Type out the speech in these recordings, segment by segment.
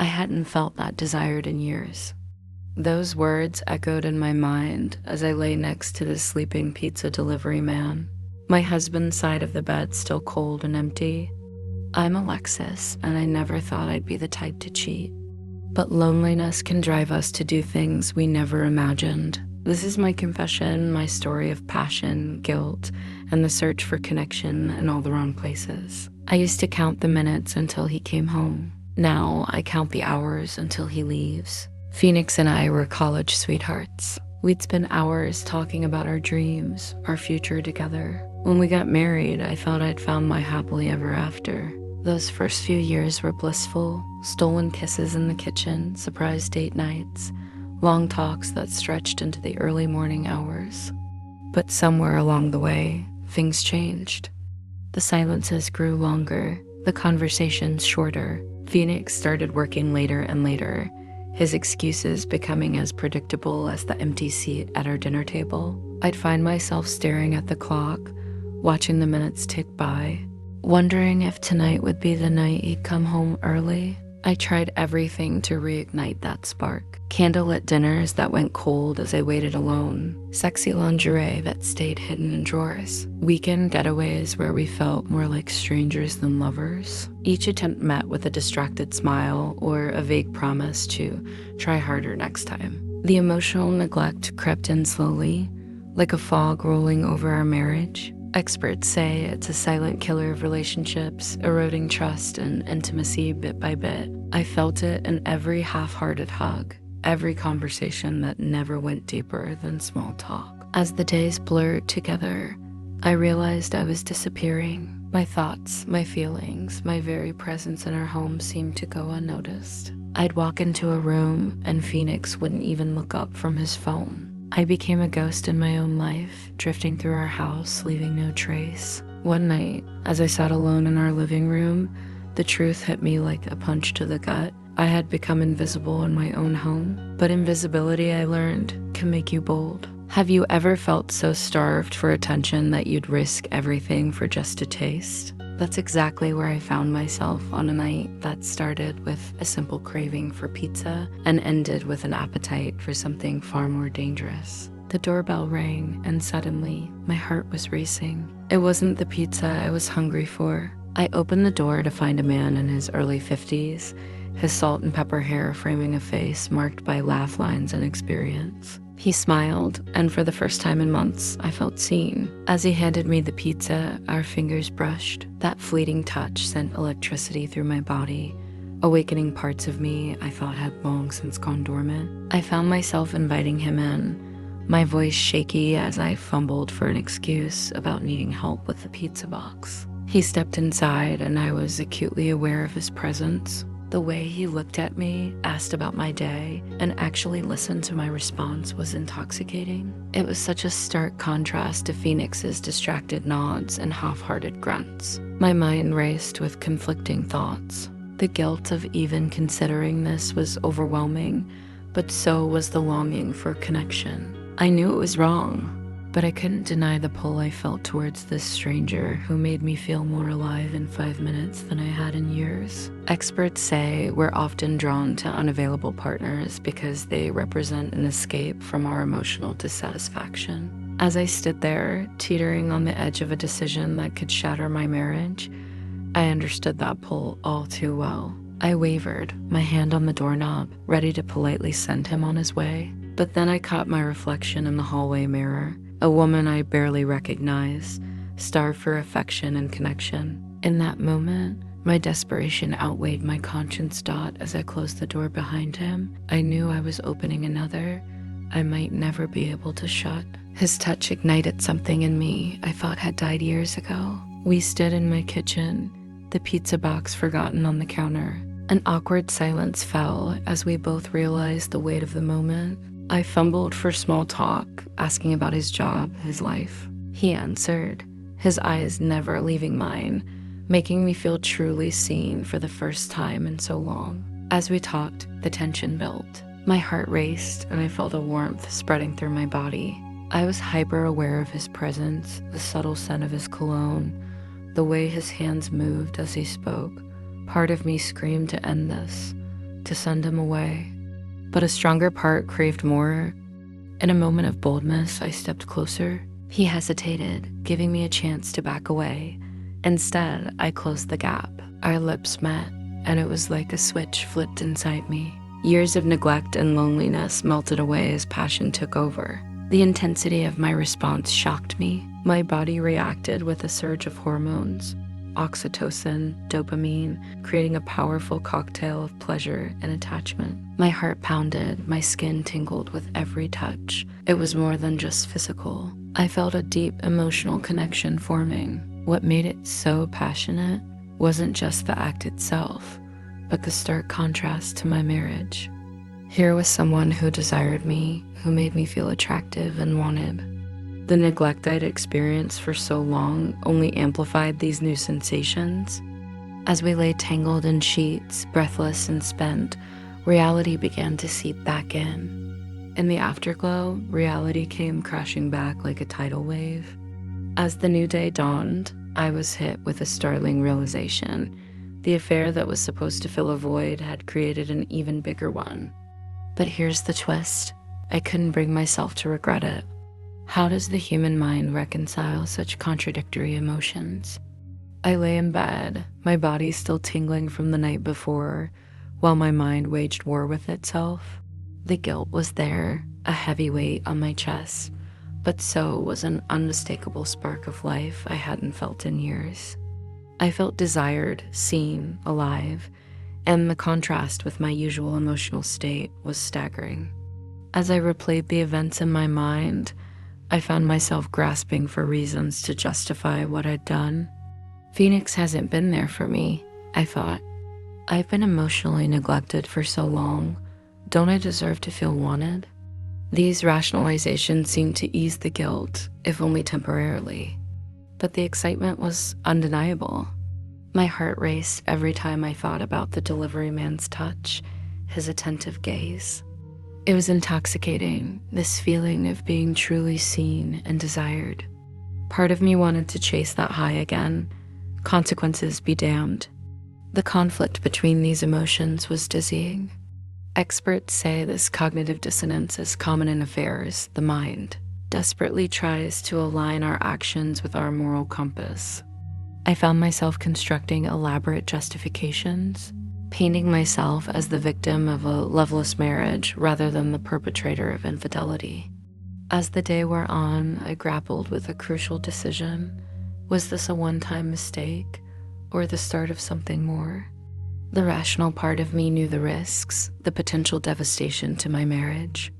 I hadn't felt that desired in years. Those words echoed in my mind as I lay next to the sleeping pizza delivery man, my husband's side of the bed still cold and empty. I'm Alexis, and I never thought I'd be the type to cheat. But loneliness can drive us to do things we never imagined. This is my confession, my story of passion, guilt, and the search for connection in all the wrong places. I used to count the minutes until he came home. Now I count the hours until he leaves. Phoenix and I were college sweethearts. We'd spend hours talking about our dreams, our future together. When we got married, I thought I'd found my happily ever after. Those first few years were blissful, stolen kisses in the kitchen, surprise date nights, long talks that stretched into the early morning hours. But somewhere along the way, things changed. The silences grew longer, the conversations shorter. Phoenix started working later and later, his excuses becoming as predictable as the empty seat at our dinner table. I'd find myself staring at the clock, watching the minutes tick by, wondering if tonight would be the night he'd come home early. I tried everything to reignite that spark. Candlelit dinners that went cold as I waited alone. Sexy lingerie that stayed hidden in drawers. Weekend getaways where we felt more like strangers than lovers. Each attempt met with a distracted smile or a vague promise to try harder next time. The emotional neglect crept in slowly, like a fog rolling over our marriage. Experts say it's a silent killer of relationships, eroding trust and intimacy bit by bit. I felt it in every half-hearted hug, every conversation that never went deeper than small talk. As the days blurred together, I realized I was disappearing. My thoughts, my feelings, my very presence in our home seemed to go unnoticed. I'd walk into a room and Phoenix wouldn't even look up from his phone. I became a ghost in my own life, drifting through our house, leaving no trace. One night, as I sat alone in our living room, the truth hit me like a punch to the gut. I had become invisible in my own home, but invisibility, I learned, can make you bold. Have you ever felt so starved for attention that you'd risk everything for just a taste? That's exactly where I found myself on a night that started with a simple craving for pizza and ended with an appetite for something far more dangerous. The doorbell rang, and suddenly, my heart was racing. It wasn't the pizza I was hungry for. I opened the door to find a man in his early 50s, his salt and pepper hair framing a face marked by laugh lines and experience. He smiled, and for the first time in months, I felt seen. As he handed me the pizza, our fingers brushed. That fleeting touch sent electricity through my body, awakening parts of me I thought had long since gone dormant. I found myself inviting him in, my voice shaky as I fumbled for an excuse about needing help with the pizza box. He stepped inside, and I was acutely aware of his presence. The way he looked at me, asked about my day, and actually listened to my response was intoxicating. It was such a stark contrast to Phoenix's distracted nods and half-hearted grunts. My mind raced with conflicting thoughts. The guilt of even considering this was overwhelming, but so was the longing for connection. I knew it was wrong, but I couldn't deny the pull I felt towards this stranger who made me feel more alive in 5 minutes than I had in years. Experts say we're often drawn to unavailable partners because they represent an escape from our emotional dissatisfaction. As I stood there, teetering on the edge of a decision that could shatter my marriage, I understood that pull all too well. I wavered, my hand on the doorknob, ready to politely send him on his way. But then I caught my reflection in the hallway mirror. A woman I barely recognized, starved for affection and connection. In that moment, my desperation outweighed my conscience dot as I closed the door behind him. I knew I was opening another I might never be able to shut. His touch ignited something in me I thought had died years ago. We stood in my kitchen, the pizza box forgotten on the counter. An awkward silence fell as we both realized the weight of the moment. I fumbled for small talk, asking about his job, his life. He answered, his eyes never leaving mine, making me feel truly seen for the first time in so long. As we talked, the tension built. My heart raced, and I felt a warmth spreading through my body. I was hyper-aware of his presence, the subtle scent of his cologne, the way his hands moved as he spoke. Part of me screamed to end this, to send him away, but a stronger part craved more. In a moment of boldness, I stepped closer. He hesitated, giving me a chance to back away. Instead, I closed the gap. Our lips met, and it was like a switch flipped inside me. Years of neglect and loneliness melted away as passion took over. The intensity of my response shocked me. My body reacted with a surge of hormones, oxytocin, dopamine, creating a powerful cocktail of pleasure and attachment. My heart pounded, my skin tingled with every touch. It was more than just physical. I felt a deep emotional connection forming. What made it so passionate wasn't just the act itself, but the stark contrast to my marriage. Here was someone who desired me, who made me feel attractive and wanted. The neglect I'd experienced for so long only amplified these new sensations. As we lay tangled in sheets, breathless and spent, reality began to seep back in. In the afterglow, reality came crashing back like a tidal wave. As the new day dawned, I was hit with a startling realization. The affair that was supposed to fill a void had created an even bigger one. But here's the twist. I couldn't bring myself to regret it. How does the human mind reconcile such contradictory emotions? I lay in bed, my body still tingling from the night before, while my mind waged war with itself. The guilt was there, a heavy weight on my chest, but so was an unmistakable spark of life I hadn't felt in years. I felt desired, seen, alive, and the contrast with my usual emotional state was staggering. As I replayed the events in my mind, I found myself grasping for reasons to justify what I'd done. Phoenix hasn't been there for me, I thought. I've been emotionally neglected for so long. Don't I deserve to feel wanted? These rationalizations seemed to ease the guilt, if only temporarily. But the excitement was undeniable. My heart raced every time I thought about the delivery man's touch, his attentive gaze. It was intoxicating, this feeling of being truly seen and desired. Part of me wanted to chase that high again, consequences be damned. The conflict between these emotions was dizzying. Experts say this cognitive dissonance is common in affairs. The mind desperately tries to align our actions with our moral compass. I found myself constructing elaborate justifications, painting myself as the victim of a loveless marriage rather than the perpetrator of infidelity. As the day wore on, I grappled with a crucial decision. Was this a one-time mistake, or the start of something more? The rational part of me knew the risks, the potential devastation to my marriage.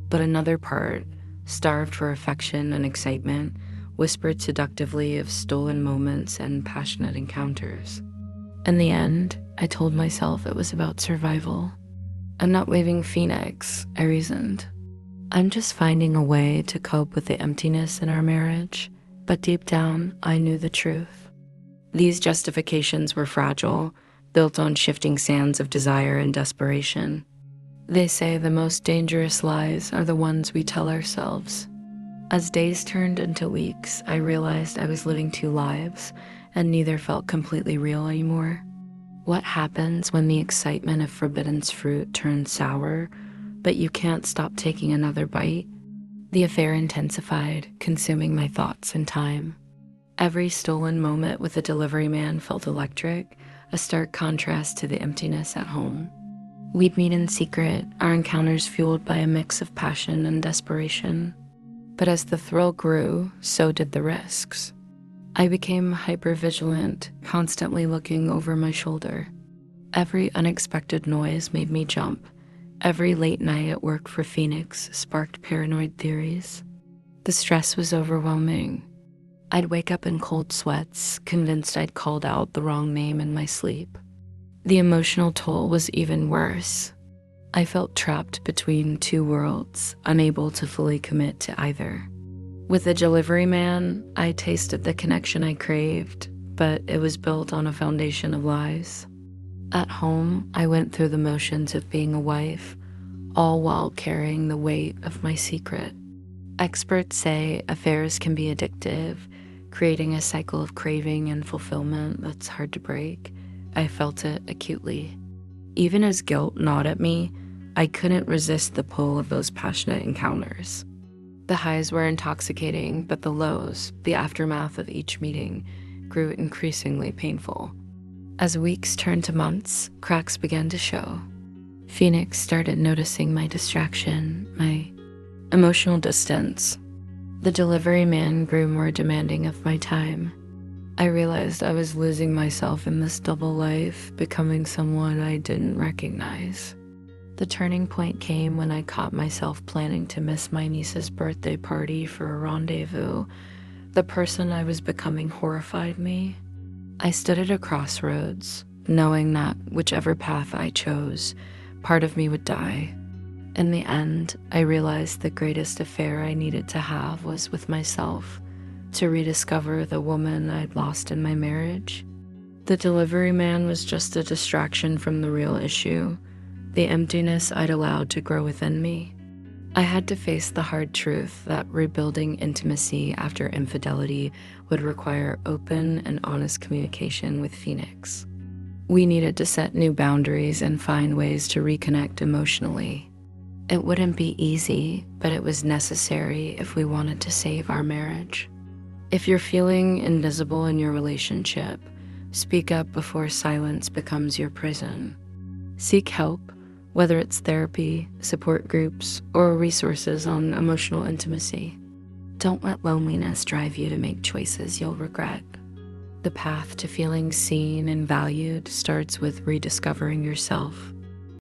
But another part, starved for affection and excitement, whispered seductively of stolen moments and passionate encounters. In the end, I told myself it was about survival. I'm not waving Phoenix, I reasoned. I'm just finding a way to cope with the emptiness in our marriage, but deep down, I knew the truth. These justifications were fragile, built on shifting sands of desire and desperation. They say the most dangerous lies are the ones we tell ourselves. As days turned into weeks, I realized I was living two lives, and neither felt completely real anymore. What happens when the excitement of forbidden's fruit turns sour, but you can't stop taking another bite? The affair intensified, consuming my thoughts and time. Every stolen moment with the delivery man felt electric, a stark contrast to the emptiness at home. We'd meet in secret, our encounters fueled by a mix of passion and desperation. But as the thrill grew, so did the risks. I became hypervigilant, constantly looking over my shoulder. Every unexpected noise made me jump. Every late night at work for Phoenix sparked paranoid theories. The stress was overwhelming. I'd wake up in cold sweats, convinced I'd called out the wrong name in my sleep. The emotional toll was even worse. I felt trapped between two worlds, unable to fully commit to either. With the delivery man, I tasted the connection I craved, but it was built on a foundation of lies. At home, I went through the motions of being a wife, all while carrying the weight of my secret. Experts say affairs can be addictive, creating a cycle of craving and fulfillment that's hard to break. I felt it acutely. Even as guilt gnawed at me, I couldn't resist the pull of those passionate encounters. The highs were intoxicating, but the lows, the aftermath of each meeting, grew increasingly painful. As weeks turned to months, cracks began to show. Phoenix started noticing my distraction, my emotional distance. The delivery man grew more demanding of my time. I realized I was losing myself in this double life, becoming someone I didn't recognize. The turning point came when I caught myself planning to miss my niece's birthday party for a rendezvous. The person I was becoming horrified me. I stood at a crossroads, knowing that whichever path I chose, part of me would die. In the end, I realized the greatest affair I needed to have was with myself, to rediscover the woman I'd lost in my marriage. The delivery man was just a distraction from the real issue, the emptiness I'd allowed to grow within me. I had to face the hard truth that rebuilding intimacy after infidelity would require open and honest communication with Phoenix. We needed to set new boundaries and find ways to reconnect emotionally. It wouldn't be easy, but it was necessary if we wanted to save our marriage. If you're feeling invisible in your relationship, speak up before silence becomes your prison. Seek help, whether it's therapy, support groups, or resources on emotional intimacy. Don't let loneliness drive you to make choices you'll regret. The path to feeling seen and valued starts with rediscovering yourself.